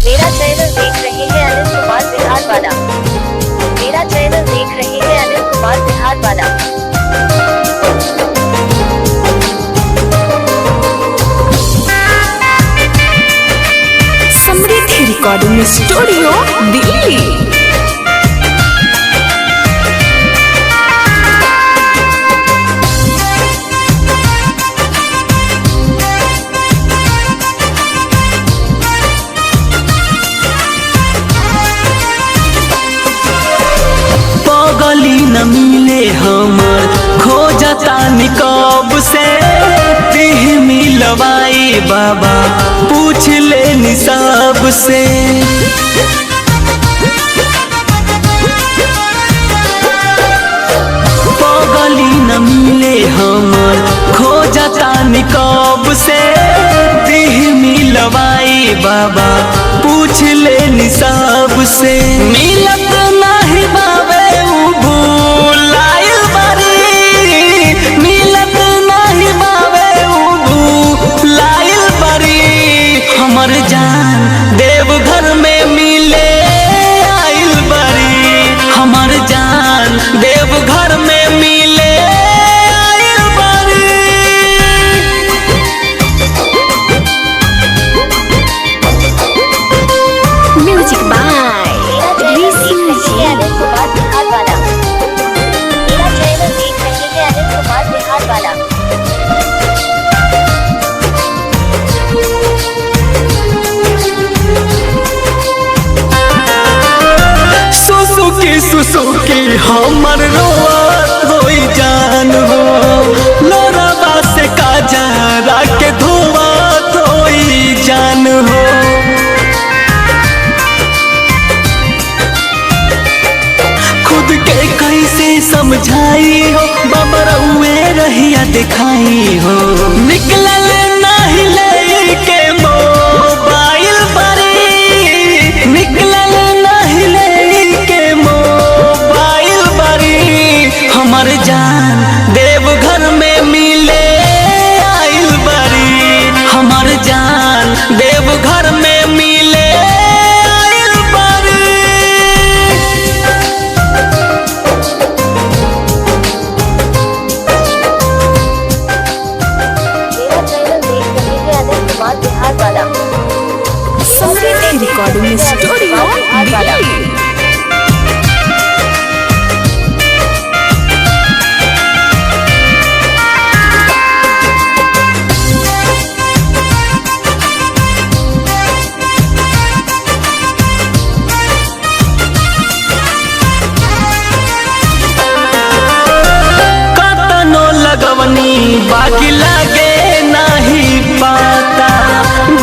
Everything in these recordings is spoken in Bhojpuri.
मेरा चैनल देख रहे हैं अनिल कुमार बिहार वाला। मेरा चैनल देख रहे हैं अनिल कुमार बिहार वाला। समृद्धि रिकॉर्डिंग स्टूडियो दिल्ली। गली न मिले हमर खोजता निकब से देह मिलवाई बाबा पूछ ले निसाब से। गली न मिले हमर खोजता निकब से देह मिलवाई बाबा पूछ ले निसाब से। मिलत नहीं बाबे हमर जान देवघर में मिले आइल बरी। हमर जान देवघर में मिले आइल बरी। म्यूजिक बाय अनिल कुमार बिहार वाला। मेरा चैनल देख रहे हैं अनिल कुमार बिहार वाला। सुसुकी हमर रोआत होई जान हो। लोराबा से काजरा के धोआत होई जान हो। खुद के कैसे समझाई हो बाबा रउए रहिया दिखाई हो। निकलल नहीं ले के मोबाइल बरी। निकलल नहीं ले हमर जान देवघर में मिले आइल बरी। हमर जान देवघर में मिले आइल बरी। मेरा चैनल देख रहे हैं अनिल कुमार बिहार वाला। समृद्धि रिकॉर्डिंग स्टूडियो दिल्ली। बाकी लागे नहीं पाता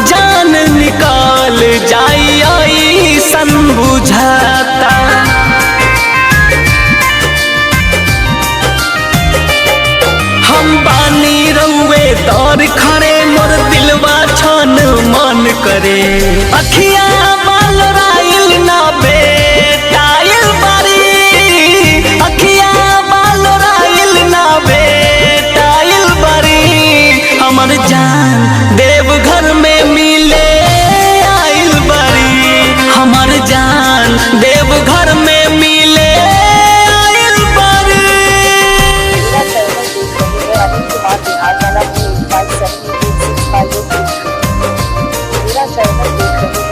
जान निकाल जाई आई सन बुझाता। हम बानी रउए दौर खड़े मोर दिलवा छन मन करे। अखिया बाल राइल ना बेटाइल बारी। अखिया बाल राइल ना हमर जान देवघर में मिले आइल बरी। हमर जान देवघर में मिले आइल बरी। मेरा चैनल देख रहे हैं अनिल कुमार बिहार वाला। मेरा चैनल देख रहे हैं